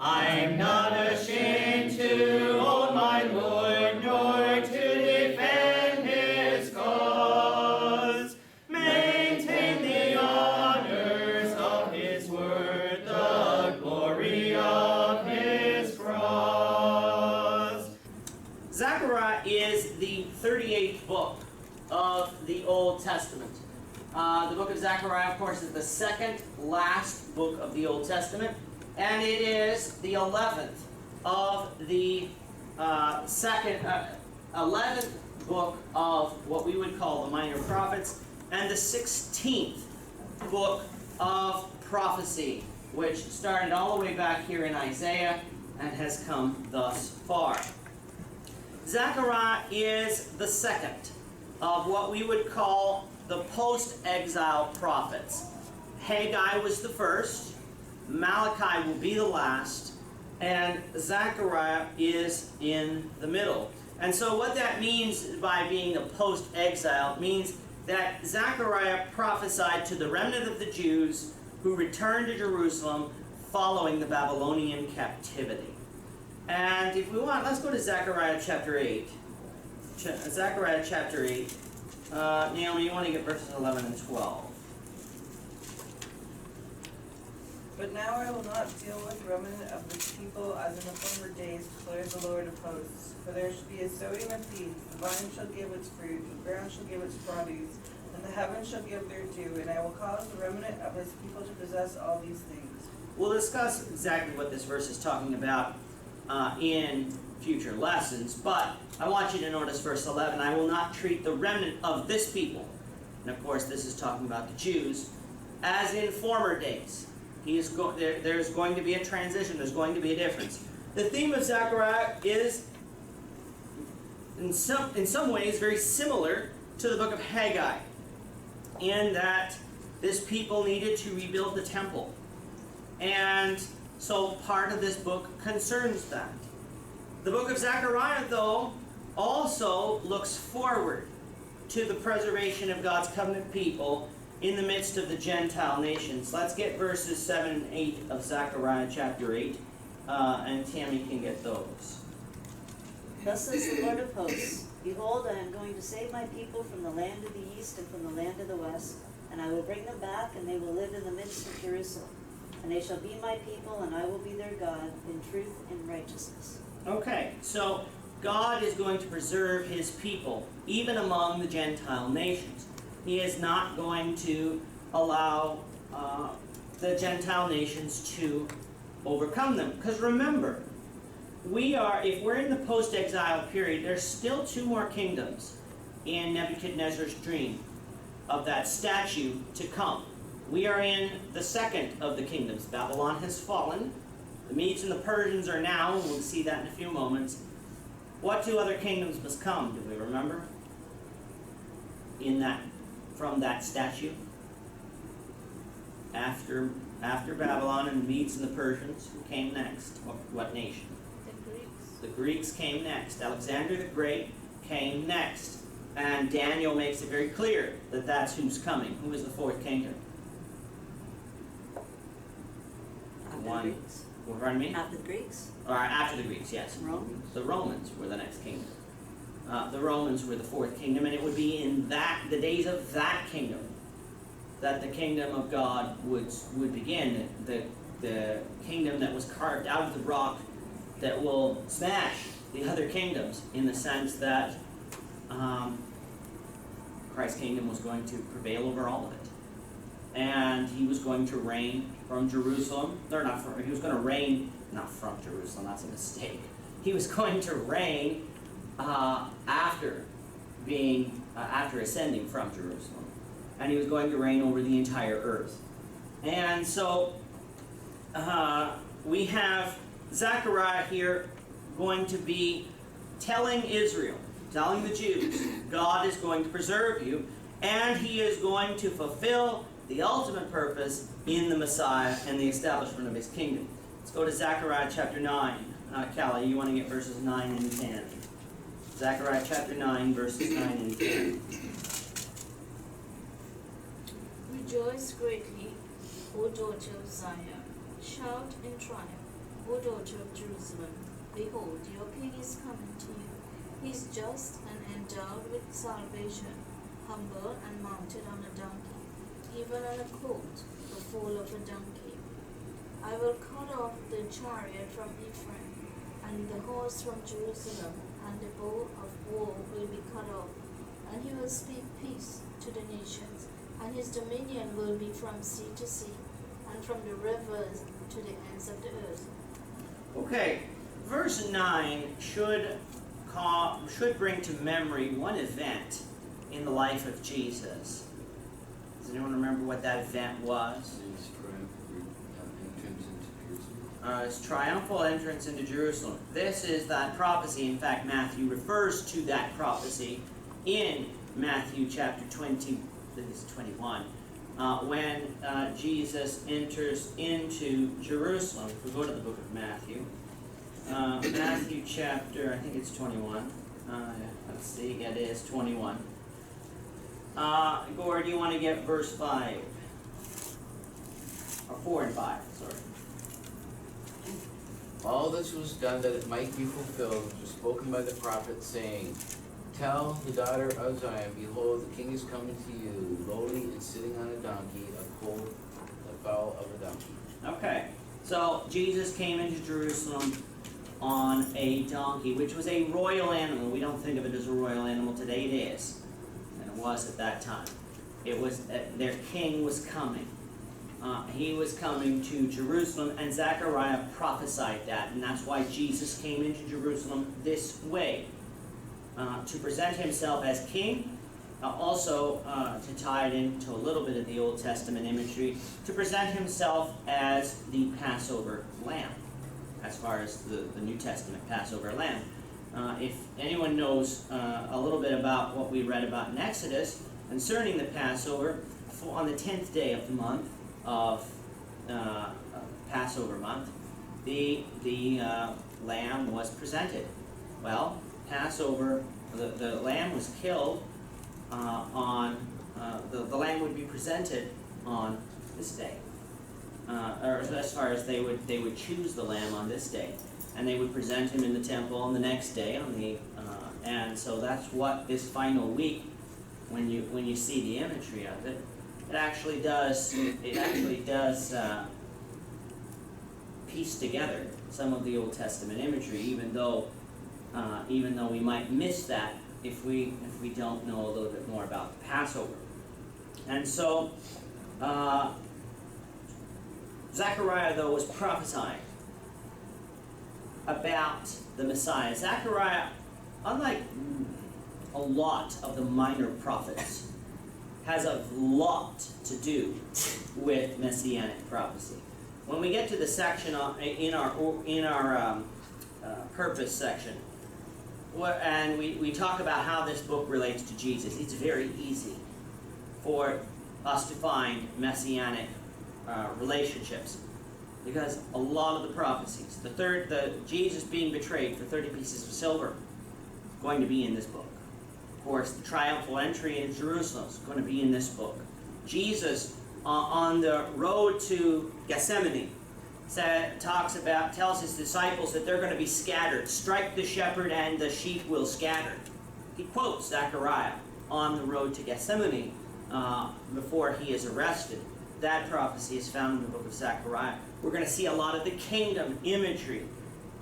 I'm not ashamed to own my Lord, nor to defend his cause. Maintain the honors of his word, the glory of his cross. Zechariah is the 38th book of the Old Testament. The book of Zechariah, of course, is the second last book of the Old Testament, and it is the 11th of the 11th book of what we would call the Minor Prophets, and the 16th book of prophecy, which started all the way back here in Isaiah and has come thus far. Zechariah is the second of what we would call the post-exile prophets. Haggai was the first, Malachi will be the last, and Zechariah is in the middle. And so what that means by being a post-exile means that Zechariah prophesied to the remnant of the Jews who returned to Jerusalem following the Babylonian captivity. And if we want, let's go to Zechariah chapter 8. Zechariah chapter 8. Naomi, you want to get verses 11 and 12. But now I will not deal with the remnant of this people as in the former days, declares the Lord of hosts. For there shall be a sowing of seeds, the vine shall give its fruit, the ground shall give its produce, and the heavens shall give their due, and I will cause the remnant of his people to possess all these things. We'll discuss exactly what this verse is talking about in future lessons, but I want you to notice verse 11. I will not treat the remnant of this people, and of course this is talking about the Jews, as in former days. There's going to be a transition. There's going to be a difference. The theme of Zechariah is, in some ways, very similar to the book of Haggai, in that this people needed to rebuild the temple. And so part of this book concerns that. The book of Zechariah, though, also looks forward to the preservation of God's covenant people in the midst of the Gentile nations. Let's get verses 7 and 8 of Zechariah chapter 8, and Tammy can get those. Thus says the Lord of hosts, Behold, I am going to save my people from the land of the east and from the land of the west, and I will bring them back, and they will live in the midst of Jerusalem. And they shall be my people, and I will be their God, in truth and righteousness. Okay, so God is going to preserve his people, even among the Gentile nations. He is not going to allow the Gentile nations to overcome them. Because remember, if we're in the post-exile period, there's still two more kingdoms in Nebuchadnezzar's dream of that statue to come. We are in the second of the kingdoms. Babylon has fallen. The Medes and the Persians are now, and we'll see that in a few moments. What two other kingdoms must come, do we remember? From that statue? After Babylon and the Medes and the Persians, who came next? What nation? The Greeks. The Greeks came next. Alexander the Great came next. And Daniel makes it very clear that that's who's coming. Who is the fourth kingdom? After the Greeks. Pardon me? After the Greeks. Or after the Greeks, yes. Romans. The Romans were the next kingdom. The Romans were the fourth kingdom, and it would be in the days of that kingdom that the kingdom of God would begin. The kingdom that was carved out of the rock that will smash the other kingdoms, in the sense that Christ's kingdom was going to prevail over all of it. And he was going to reign from Jerusalem. He was going to reign, not from Jerusalem, that's a mistake. He was going to reign after ascending from Jerusalem. And he was going to reign over the entire earth. And so we have Zechariah here going to be telling Israel, telling the Jews, God is going to preserve you, and he is going to fulfill the ultimate purpose in the Messiah and the establishment of his kingdom. Let's go to Zechariah chapter 9. Callie, you want to get verses 9 and 10. Zechariah chapter 9, verses 9 and 10. Rejoice greatly, O daughter of Zion. Shout in triumph, O O daughter of Jerusalem, behold, your king is coming to you. He is just and endowed with salvation, humble and mounted on a donkey, even on a colt, the foal of a donkey. I will cut off the chariot from Ephraim, and the horse from Jerusalem, and the bow of war will be cut off, and he will speak peace to the nations, and his dominion will be from sea to sea, and from the rivers to the ends of the earth. Okay, verse 9 should bring to memory one event in the life of Jesus. Does anyone remember what that event was? His triumphal entrance into Jerusalem. This is that prophecy. In fact, Matthew refers to that prophecy in Matthew chapter 20, I think it's 21, when Jesus enters into Jerusalem. If we go to the book of Matthew, Matthew chapter, I think it's 21. Let's see, it is 21. Gore, do you want to get verse 5? Or 4 and 5, sorry. All this was done that it might be fulfilled, which was spoken by the prophet, saying, Tell the daughter of Zion, behold, the king is coming to you, lowly and sitting on a donkey, a colt, the foal of a donkey. Okay, so Jesus came into Jerusalem on a donkey, which was a royal animal. We don't think of it as a royal animal today. It is, and it was at that time. It was their king was coming. He was coming to Jerusalem, and Zechariah prophesied that, and that's why Jesus came into Jerusalem this way, to present himself as king, also to tie it into a little bit of the Old Testament imagery, to present himself as the Passover lamb, as far as the New Testament Passover lamb. If anyone knows a little bit about what we read about in Exodus concerning the Passover, on the 10th day of the month, of Passover month, the lamb was presented. Well, Passover, the lamb was killed on, the lamb would be presented on this day. Or as far as they would choose the lamb on this day, and they would present him in the temple on the next day on the, and so that's what this final week, when you see the imagery of it, it actually does piece together some of the Old Testament imagery, even though we might miss that if we don't know a little bit more about the Passover. And so Zechariah, though, was prophesying about the Messiah. Zechariah, unlike a lot of the minor prophets, has a lot to do with messianic prophecy. When we get to the section in our purpose section, and we talk about how this book relates to Jesus, it's very easy for us to find messianic relationships, because a lot of the prophecies, the Jesus being betrayed for 30 pieces of silver, going to be in this book. Of course, the triumphal entry into Jerusalem is going to be in this book. Jesus on the road to Gethsemane tells his disciples that they're going to be scattered. Strike the shepherd and the sheep will scatter. He quotes Zechariah on the road to Gethsemane before he is arrested. That prophecy is found in the book of Zechariah. We're going to see a lot of the kingdom imagery,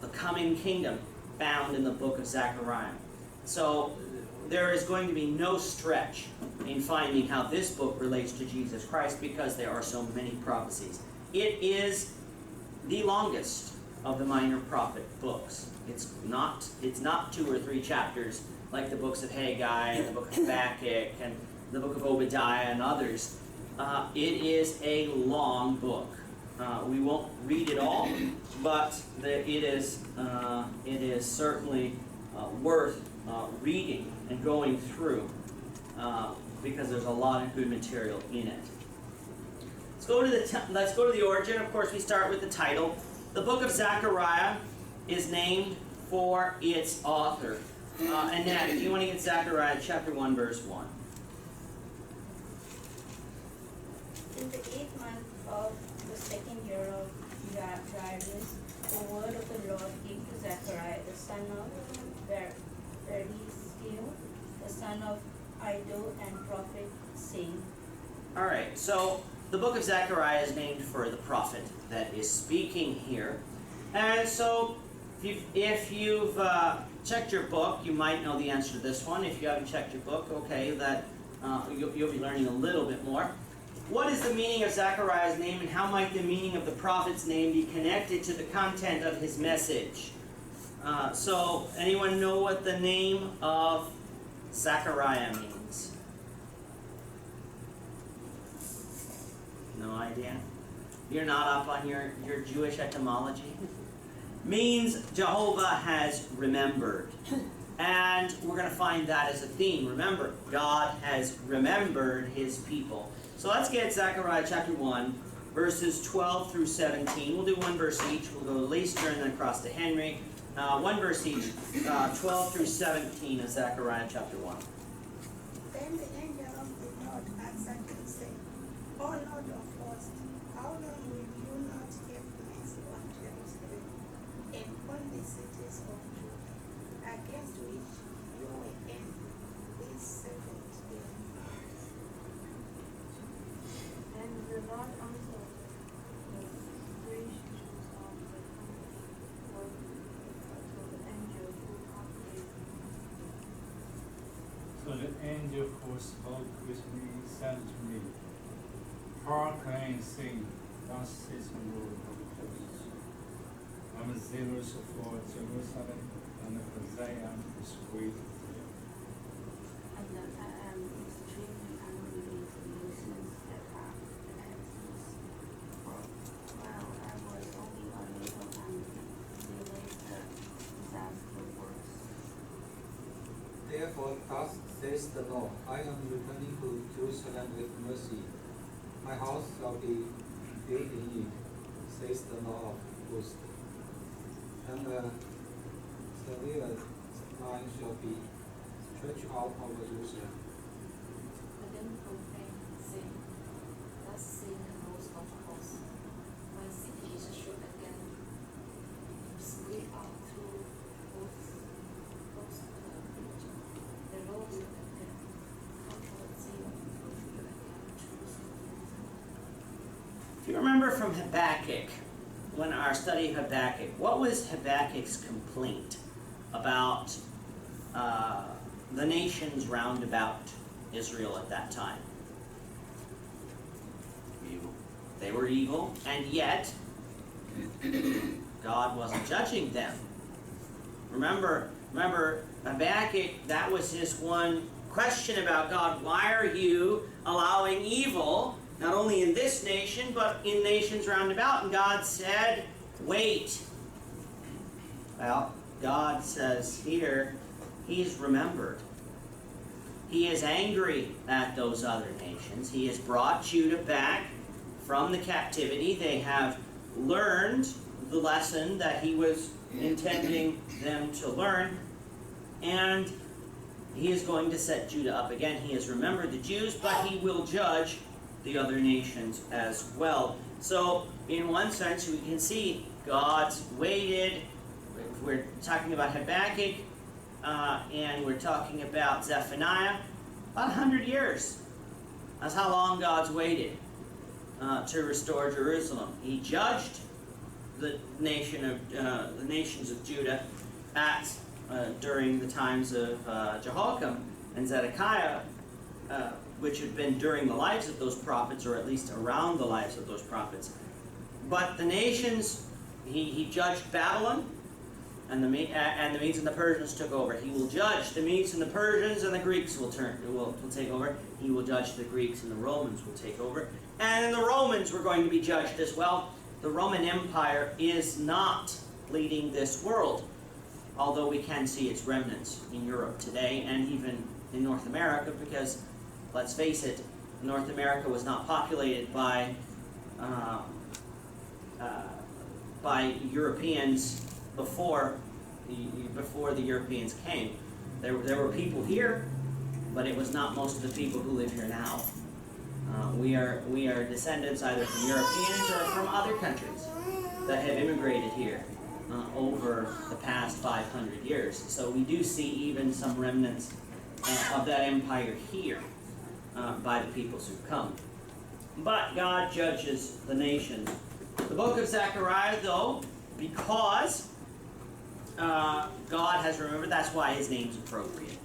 the coming kingdom, found in the book of Zechariah. So there is going to be no stretch in finding how this book relates to Jesus Christ, because there are so many prophecies. It is the longest of the minor prophet books. It's not 2 or 3 chapters like the books of Haggai and the book of Habakkuk and the book of Obadiah and others. It is a long book. We won't read it all, but it is certainly worth reading and going through, because there's a lot of good material in it. Let's go to the origin. Of course, we start with the title. The book of Zechariah is named for its author. And Nat, if you want to get Zechariah chapter 1, verse 1. In the 8th month of the 2nd year of Darius, the word son of Berechiel, the son of Iddo, and prophet, saying, Alright, so the book of Zechariah is named for the prophet that is speaking here. And so, if you've checked your book, you might know the answer to this one. If you haven't checked your book, okay, that you'll be learning a little bit more. What is the meaning of Zechariah's name, and how might the meaning of the prophet's name be connected to the content of his message? So, anyone know what the name of Zechariah means? No idea? You're not up on your Jewish etymology? Means Jehovah has remembered. And we're going to find that as a theme. Remember, God has remembered his people. So let's get Zechariah chapter 1, verses 12 through 17. We'll do one verse each. We'll go to Leister and then across to Henry. One verse each, 12 through 17 of Zechariah chapter 1. Then the angel of the Lord answered and said, O Lord of hosts, how long will you not keep mercy on Jerusalem and on the cities of Judah, against which you were angry these 7 years? And the Lord answered, the gracious of the country were to the angel who acted. So the angel who spoke with me said to me, Hearken and sing, thus says the Lord of hosts. I am zealous for Jerusalem, and for Zion is great fear. And I am extremely angry with the nations that have the access. For while I was only a little angry, they made the disaster worse. Therefore, thus says the Lord, I am returning to Jerusalem with mercy. My house shall be built in it, says the Lord of hosts. And the severe line shall be stretched out over Jerusalem. But then proclaim, saying, thus says the Lord of hosts, my city is shook again, split out through both the region. The Lord looked at them, comfort Zion, fulfill again Jerusalem. If you remember from Habakkuk, when our study of Habakkuk, what was Habakkuk's complaint about the nations round about Israel at that time? Evil. They were evil, and yet God wasn't judging them. Remember Habakkuk, that was his one question about God. Why are you allowing evil, not only in this nation, but in nations round about? And God said, wait. Well, God says here, he's remembered. He is angry at those other nations. He has brought Judah back from the captivity. They have learned the lesson that he was intending them to learn. And he is going to set Judah up again. He has remembered the Jews, but he will judge the other nations as well. So, in one sense, we can see God's waited. We're talking about Habakkuk, and we're talking about Zephaniah. About 100 years. That's how long God's waited to restore Jerusalem. He judged the nations of Judah during the times of Jehoiakim and Zedekiah, which had been during the lives of those prophets, or at least around the lives of those prophets. But the nations, he judged Babylon, and the Medes and the Persians took over. He will judge the Medes and the Persians, and the Greeks will take over. He will judge the Greeks, and the Romans will take over. And then the Romans were going to be judged as well. The Roman Empire is not leading this world, although we can see its remnants in Europe today, and even in North America, because, let's face it, North America was not populated by Europeans before the Europeans came. There were people here, but it was not most of the people who live here now. We are descendants either from Europeans or from other countries that have immigrated here over over the past 500 years. So we do see even some remnants of that empire here by the peoples who've come. But God judges the nations. The book of Zechariah, though, because God has remembered, that's why his name's appropriate.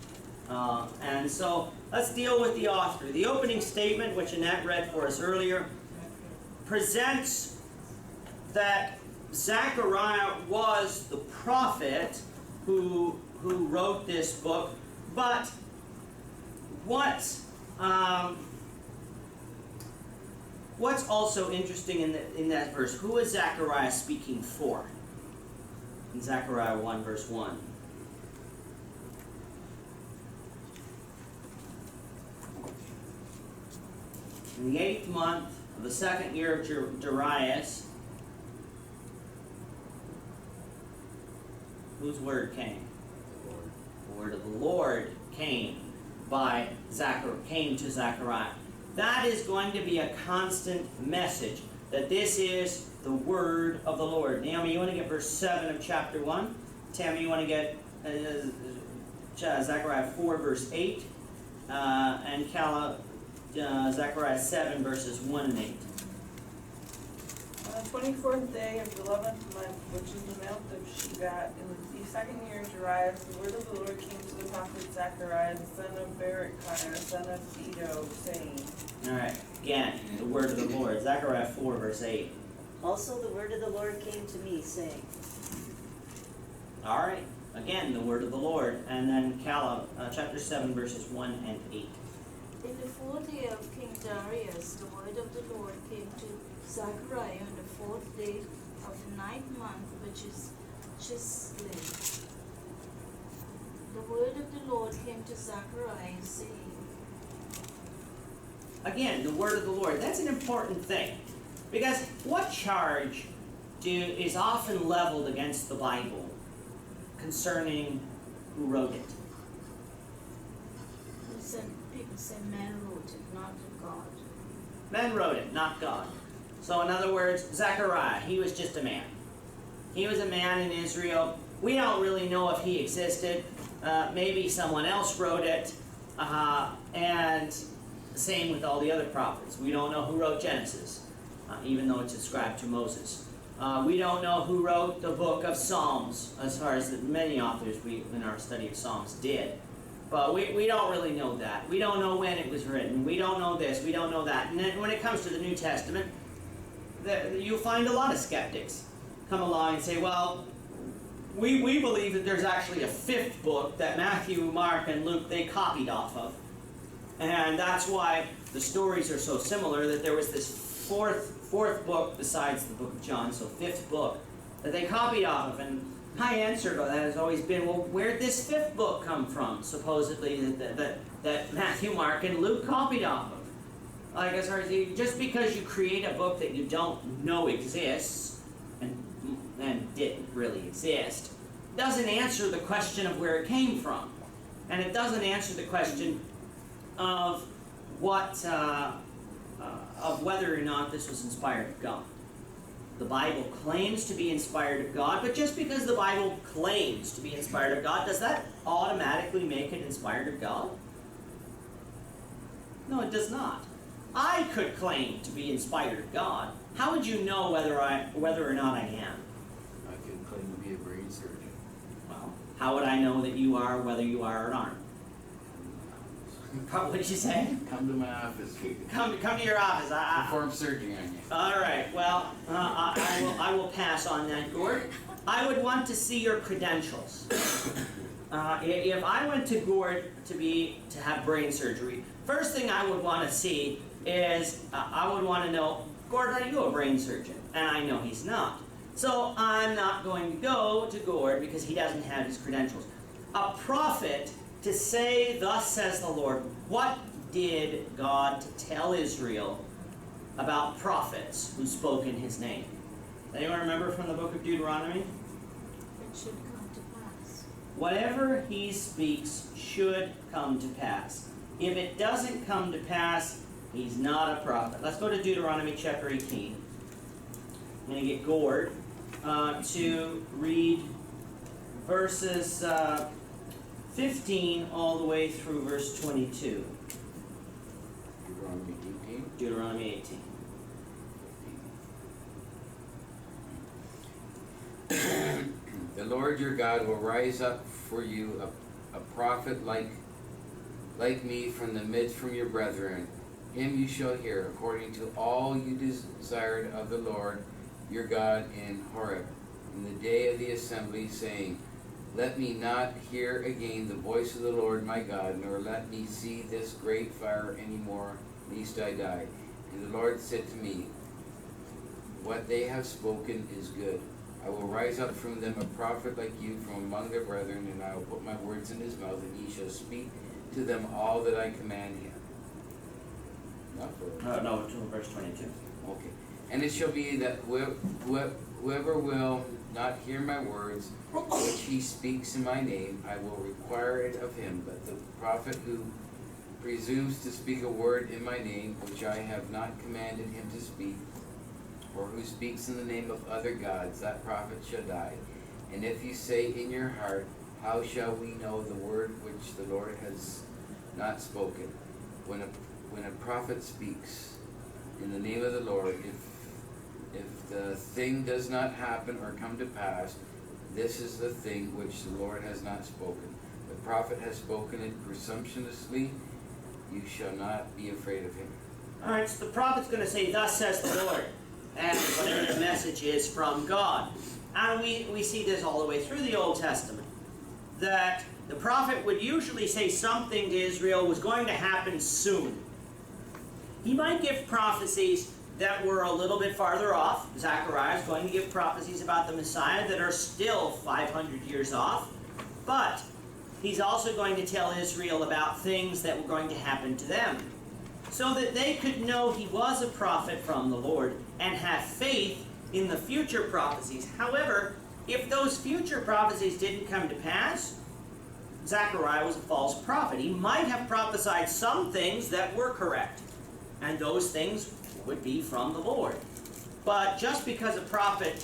And so let's deal with the author. The opening statement, which Annette read for us earlier, presents that Zechariah was the prophet who wrote this book, but what's also interesting in that verse, who is Zechariah speaking for? In Zechariah 1 verse 1. In the 8th month of the 2nd year of Darius, whose word came? The word of the Lord came to Zechariah. That is going to be a constant message, that this is the word of the Lord. Naomi, you want to get verse 7 of chapter 1? Tammy, you want to get Zechariah 4 verse 8? And Kala, Zechariah 7 verses 1 and 8. On the 24th day of the 11th month, which is the month of Shevat, in the 2nd year of Darius, the word of the Lord came to the prophet Zechariah, the son of Berechiah, son of Iddo, saying. Alright, again, the word of the Lord. Zechariah 4 verse 8. Also the word of the Lord came to me, saying. Alright, again, the word of the Lord. And then Kala, chapter 7 verses 1 and 8. In the 4th year of King Darius, the word of the Lord came to Zechariah on the 4th day of the 9th month, which is Chislev. The word of the Lord came to Zechariah, saying. Again, the word of the Lord. That's an important thing. Because what charge is often leveled against the Bible concerning who wrote it? People say man wrote it, not God. Men wrote it, not God. So in other words, Zechariah, he was just a man. He was a man in Israel. We don't really know if he existed. Maybe someone else wrote it. And same with all the other prophets. We don't know who wrote Genesis, even though it's ascribed to Moses. We don't know who wrote the book of Psalms, as far as many authors in our study of Psalms did. But we don't really know that. We don't know when it was written. We don't know this. We don't know that. And then when it comes to the New Testament, you'll find a lot of skeptics come along and say, well, we believe that there's actually a 5th book that Matthew, Mark, and Luke, they copied off of. And that's why the stories are so similar, that there was this fourth book besides the book of John, so 5th book, that they copied off of. And my answer to that has always been, well, where'd this 5th book come from, supposedly, that Matthew, Mark, and Luke copied off of? Like, as far as just because you create a book that you don't know exists, and didn't really exist, doesn't answer the question of where it came from. And it doesn't answer the question of what, of whether or not this was inspired of God. The Bible claims to be inspired of God, but just because the Bible claims to be inspired of God, does that automatically make it inspired of God? No, it does not. I could claim to be inspired of God. How would you know whether or not I am? I could claim to be a brain surgeon. Well, how would I know that you are, whether you are or aren't? What did you say? Come to my office. Come to your office. Perform surgery on you. All right. Well, I will pass on that, Gord. I would want to see your credentials. If I went to Gord to have brain surgery, first thing I would want to see is I would want to know, Gord, are you a brain surgeon? And I know he's not. So I'm not going to go to Gord because he doesn't have his credentials. A prophet, to say, thus says the Lord, what did God tell Israel about prophets who spoke in his name? Anyone remember from the book of Deuteronomy? It should come to pass. Whatever he speaks should come to pass. If it doesn't come to pass, he's not a prophet. Let's go to Deuteronomy chapter 18. I'm going to get Gord to read verses 15 all the way through verse 22. Deuteronomy 18. Deuteronomy 18. The Lord your God will rise up for you a prophet like me from the midst from your brethren. Him you shall hear, according to all you desired of the Lord your God in Horeb, in the day of the assembly, saying, Let me not hear again the voice of the Lord my God, nor let me see this great fire any more, lest I die. And the Lord said to me, What they have spoken is good. I will rise up from them a prophet like you from among their brethren, and I will put my words in his mouth, and he shall speak to them all that I command him. No, to verse 22. Okay. And it shall be that whoever will not hear my words, which he speaks in my name, I will require it of him. But the prophet who presumes to speak a word in my name, which I have not commanded him to speak, or who speaks in the name of other gods, that prophet shall die. And if you say in your heart, How shall we know the word which the Lord has not spoken? When a prophet speaks in the name of the Lord, if the thing does not happen or come to pass, this is the thing which the Lord has not spoken. The prophet has spoken it presumptuously. You shall not be afraid of him. All right, so the prophet's going to say, Thus says the Lord, and whatever the message is from God. And we see this all the way through the Old Testament, that the prophet would usually say something to Israel was going to happen soon. He might give prophecies that were a little bit farther off. Zechariah is going to give prophecies about the Messiah that are still 500 years off. But he's also going to tell Israel about things that were going to happen to them, so that they could know he was a prophet from the Lord and have faith in the future prophecies. However, if those future prophecies didn't come to pass, Zechariah was a false prophet. He might have prophesied some things that were correct, and those things would be from the Lord. But just because a prophet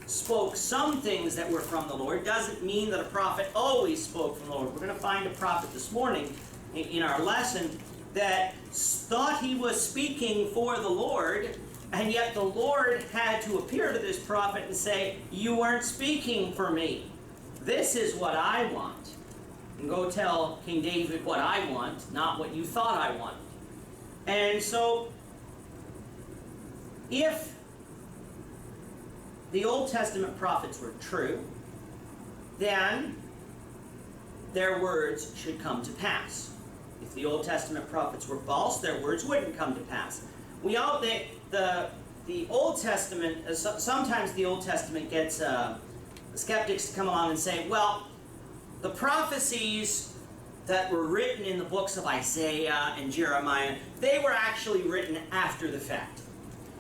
spoke some things that were from the Lord doesn't mean that a prophet always spoke from the Lord. We're going to find a prophet this morning in our lesson that thought he was speaking for the Lord, and yet the Lord had to appear to this prophet and say, You weren't speaking for me. This is what I want. And go tell King David what I want, not what you thought I want. And so, if the Old Testament prophets were true, then their words should come to pass. If the Old Testament prophets were false, their words wouldn't come to pass. The Old Testament, sometimes the Old Testament gets skeptics to come along and say, well, the prophecies that were written in the books of Isaiah and Jeremiah, they were actually written after the fact.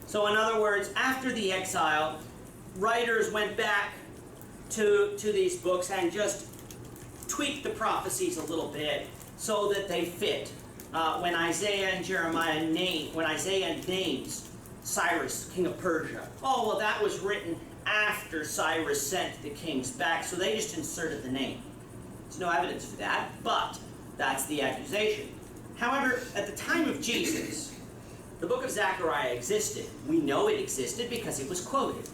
So in other words, after the exile, writers went back to these books and just tweaked the prophecies a little bit so that they fit. When Isaiah names Cyrus, king of Persia, oh, well, that was written after Cyrus sent the kings back, so they just inserted the name. There's no evidence for that, but that's the accusation. However, at the time of Jesus, the book of Zechariah existed. We know it existed because it was quoted.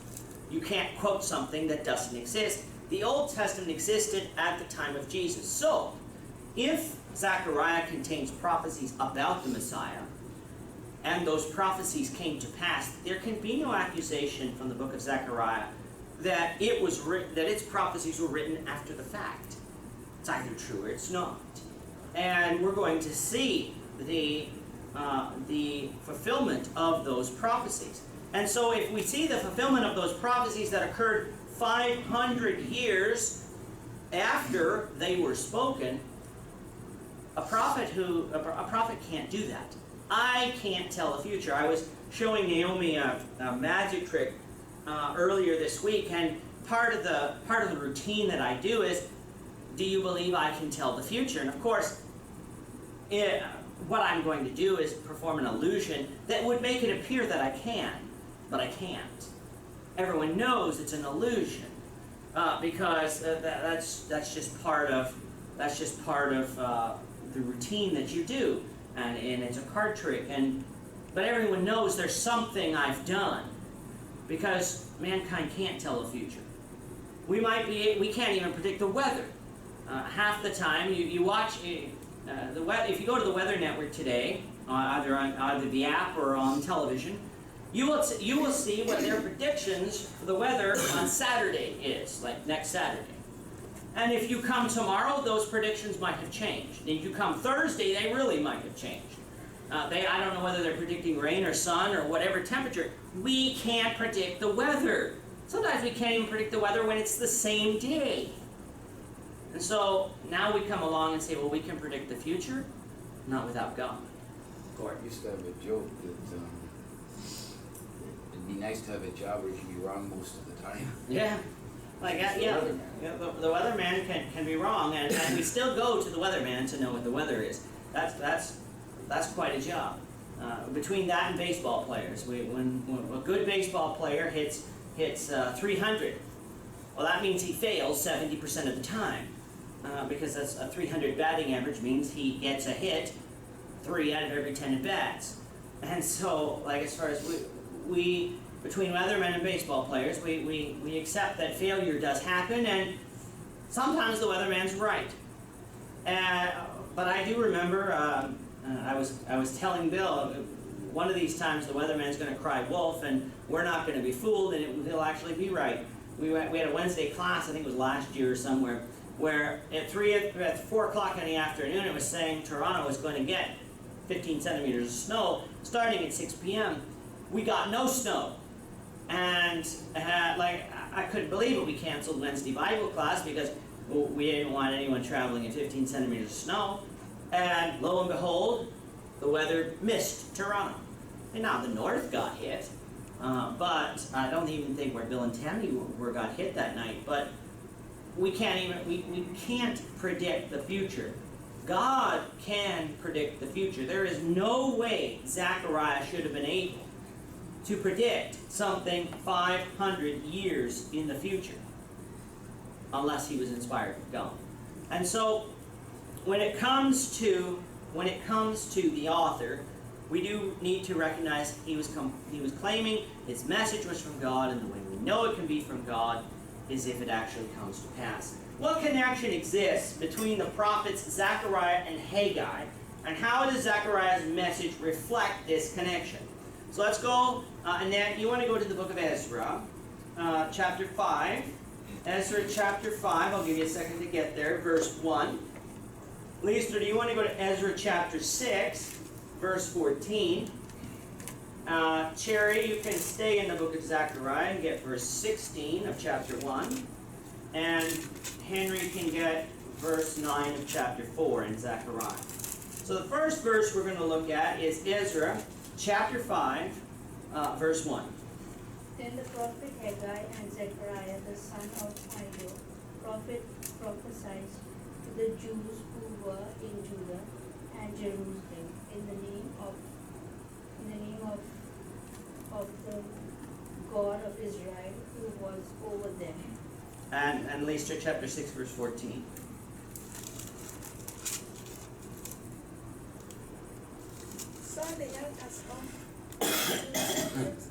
You can't quote something that doesn't exist. The Old Testament existed at the time of Jesus. So, if Zechariah contains prophecies about the Messiah, and those prophecies came to pass, there can be no accusation from the book of Zechariah that its prophecies were written after the fact. It's either true or it's not. And we're going to see the fulfillment of those prophecies. And so if we see the fulfillment of those prophecies that occurred 500 years after they were spoken, a prophet can't do that. I can't tell the future. I was showing Naomi a magic trick earlier this week, and part of the routine that I do is, do you believe I can tell the future? And of course, what I'm going to do is perform an illusion that would make it appear that I can, but I can't. Everyone knows it's an illusion. because that's just part of the routine that you do, and it's a card trick. But everyone knows there's something I've done, because mankind can't tell the future. We can't even predict the weather. Half the time you watch the weather. If you go to the Weather Network today, either on either the app or on television, you will see what their predictions for the weather on Saturday is, like next Saturday. And if you come tomorrow, those predictions might have changed. If you come Thursday, they really might have changed. I don't know whether they're predicting rain or sun or whatever temperature. We can't predict the weather. Sometimes we can't even predict the weather when it's the same day. And so now we come along and say, well, we can predict the future, not without God. Gordon used to have a joke that it'd be nice to have a job where you can be wrong most of the time. Yeah. Like, the weatherman can be wrong, and we still go to the weatherman to know what the weather is. That's quite a job. Between that and baseball players, when a good baseball player hits 300, well, that means he fails 70% of the time, because that's a 300 batting average means he gets a hit 3 out of every 10 at bats. And so, like, as far as we between weathermen and baseball players, we accept that failure does happen, and sometimes the weatherman's right. But I do remember, I was telling Bill, one of these times the weatherman's going to cry wolf, and we're not going to be fooled, and he'll actually be right. We had a Wednesday class, I think it was last year or somewhere, where at 4 o'clock in the afternoon it was saying Toronto was going to get 15 centimeters of snow starting at 6 p.m. We got no snow. And I couldn't believe it. We canceled Wednesday Bible class because we didn't want anyone traveling in 15 centimeters of snow. And lo and behold, the weather missed Toronto. And now the north got hit, but I don't even think where Bill and Tammy got hit that night. But we can't predict the future. God can predict the future. There is no way Zechariah should have been able to predict something 500 years in the future, unless he was inspired of God. And so, when it comes to the author, we do need to recognize he was claiming his message was from God, and the way we know it can be from God is if it actually comes to pass. What connection exists between the prophets Zechariah and Haggai, and how does Zechariah's message reflect this connection? So let's go, Annette, you want to go to the book of Ezra, chapter 5. Ezra chapter 5, I'll give you a second to get there, verse 1. Lisa, do you want to go to Ezra chapter 6, verse 14? Cherry, you can stay in the book of Zechariah and get verse 16 of chapter 1. And Henry can get verse 9 of chapter 4 in Zechariah. So the first verse we're going to look at is Ezra chapter 5, verse 1. Then the prophet Haggai and Zechariah the son of Iddo, prophet, prophesied to the Jews who were in Judah and Jerusalem in the name of the God of Israel who was over them. And Lisa chapter 6, verse 14. So the elders of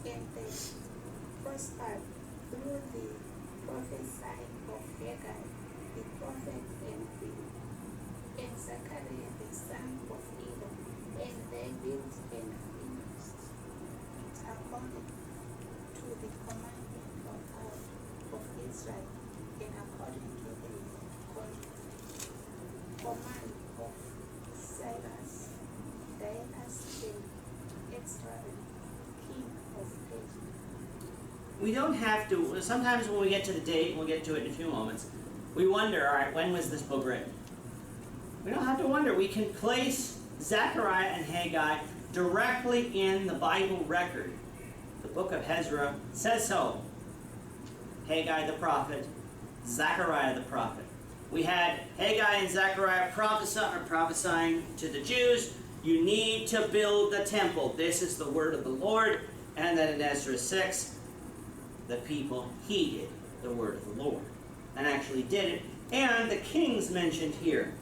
in the first part through the prophecy of Haggai, the prophet, and Zechariah the son of Iddo, and they built and finished according to the commandment of God of Israel, and according to the command of Cyrus, Darius, and Israel, king of Persia. We don't have to, sometimes when we get to the date, and we'll get to it in a few moments, we wonder, all right, when was this book written? We don't have to wonder. We can place Zechariah and Haggai directly in the Bible record. The book of Ezra says so. Haggai the prophet, Zechariah the prophet. We had Haggai and Zechariah prophesying to the Jews, you need to build the temple. This is the word of the Lord. And then in Ezra 6, the people heeded the word of the Lord. and actually did it. And the kings mentioned here,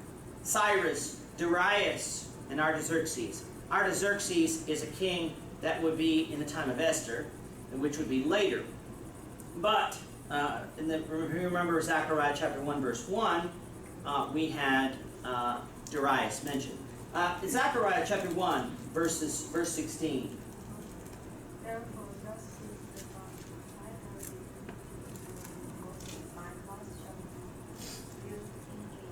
Cyrus, Darius, and Artaxerxes. Artaxerxes is a king that would be in the time of Esther, which would be later. But, remember Zechariah chapter 1, verse 1, we had Darius mentioned. Zechariah chapter 1, verse 16. Therefore, thus says the Lord, I have written my house shall be built in it.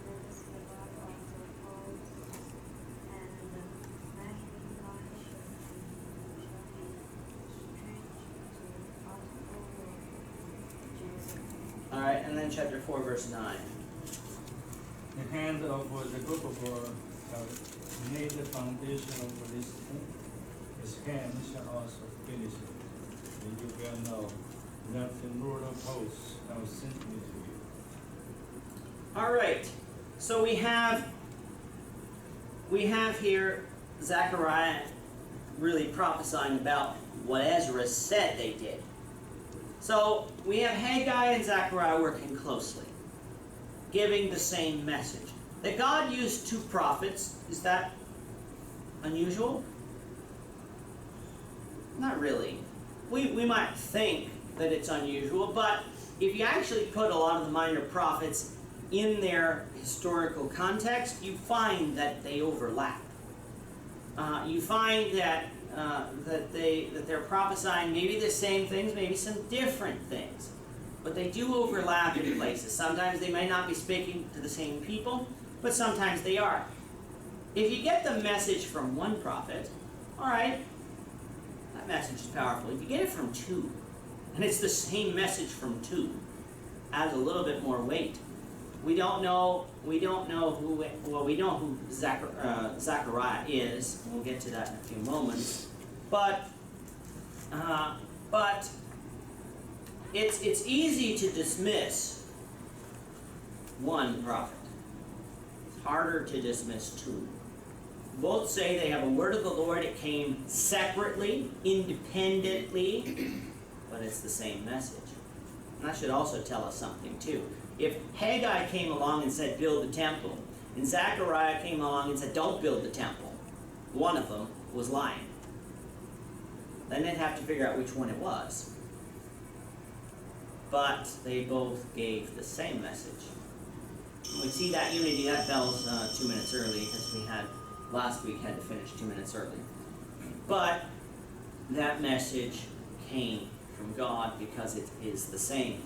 Let us be part of the whole, and the measuring line shall be stretched to out over Jerusalem. All right, and then chapter 4, verse 9. The hand of Zerubbabel shall lay the foundation of this thing. His hand shall also finish it. And you will know that the Lord of hosts has sent me to you. All right, so we have here Zechariah really prophesying about what Ezra said they did. So we have Haggai and Zechariah working closely, giving the same message. That God used two prophets, is that unusual? Not really. We might think that it's unusual, but if you actually put a lot of the minor prophets in their historical context, you find that they overlap. You find that they're prophesying maybe the same things, maybe some different things, but they do overlap in places. Sometimes they may not be speaking to the same people, but sometimes they are. If you get the message from one prophet, all right, that message is powerful. If you get it from two, and it's the same message from two, adds a little bit more weight. We don't know who Zechariah is. We'll get to that in a few moments. But it's easy to dismiss one prophet. It's harder to dismiss two. Both say they have a word of the Lord. It came separately, independently, but it's the same message. And that should also tell us something too. If Haggai came along and said, build the temple, and Zechariah came along and said, don't build the temple, one of them was lying. Then they'd have to figure out which one it was. But they both gave the same message. And we see that unity. That bell's 2 minutes early because we had last week had to finish 2 minutes early. But that message came from God because it is the same.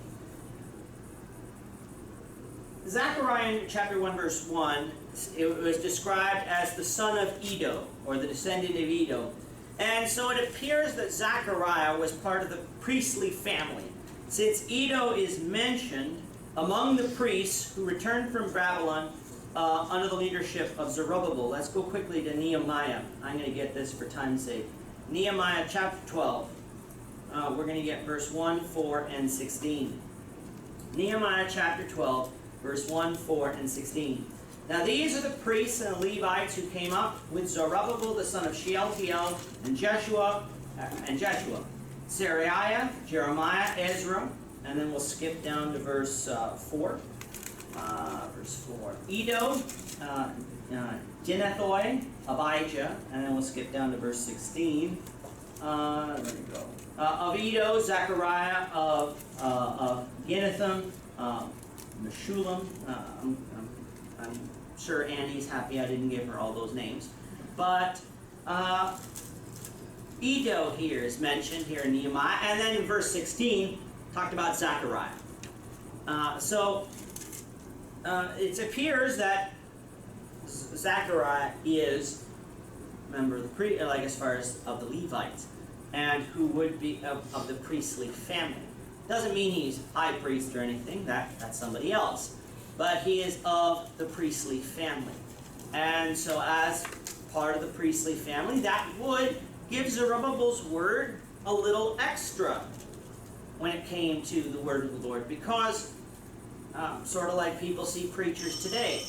Zechariah chapter 1 verse 1, it was described as the son of Iddo, or the descendant of Iddo. And so it appears that Zechariah was part of the priestly family, since Iddo is mentioned among the priests who returned from Babylon under the leadership of Zerubbabel. Let's go quickly to Nehemiah. I'm going to get this for time's sake. Nehemiah chapter 12. We're going to get verse 1, 4, and 16. Nehemiah chapter 12, verse 1, 4, and 16. Now these are the priests and Levites who came up with Zerubbabel the son of Shealtiel and Jeshua, Seraiah, Jeremiah, Ezra, and then we'll skip down to verse 4. Verse 4. Iddo, Ginnethoi, Abijah, and then we'll skip down to verse 16. There we go. Of Iddo, Zechariah, of Ginnethon, Meshullam. I'm sure Annie's happy I didn't give her all those names. But Iddo here is mentioned here in Nehemiah. And then in verse 16, talked about Zechariah. It appears that Zechariah is a member of the as far as of the Levites, and who would be of the priestly family. Doesn't mean he's high priest or anything. That's somebody else. But he is of the priestly family. And so as part of the priestly family, that would give Zerubbabel's word a little extra when it came to the word of the Lord. Because, sort of like people see preachers today.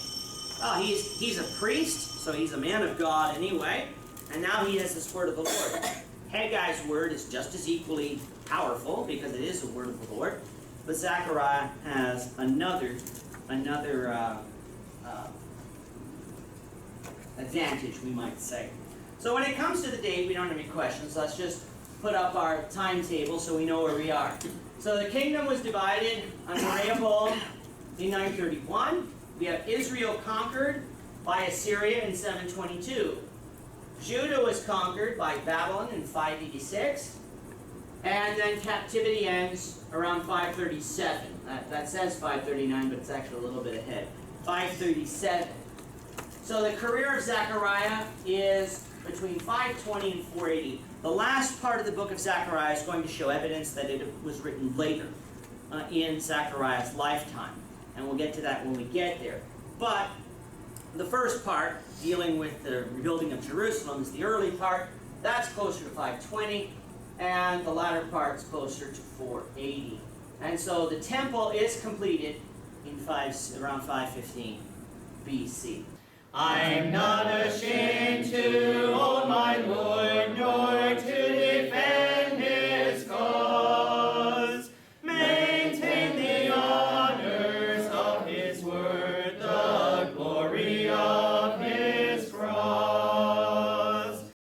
Oh, he's a priest, so he's a man of God anyway. And now he has this word of the Lord. Haggai's word is just as equally powerful because it is the word of the Lord. But Zechariah has another advantage, we might say. So when it comes to the date, we don't have any questions. Let's just put up our timetable so we know where we are. So the kingdom was divided under Rehoboam in 931. We have Israel conquered by Assyria in 722. Judah was conquered by Babylon in 586. And then captivity ends around 537. That says 539, but it's actually a little bit ahead. 537. So the career of Zechariah is between 520 and 480. The last part of the book of Zechariah is going to show evidence that it was written later in Zechariah's lifetime. And we'll get to that when we get there. But the first part, dealing with the rebuilding of Jerusalem, is the early part. That's closer to 520. And the latter part's closer to 480. And so the temple is completed in around 515 BC. I'm not ashamed to hold my Lord, nor to defend his cause. Maintain the honors of his word.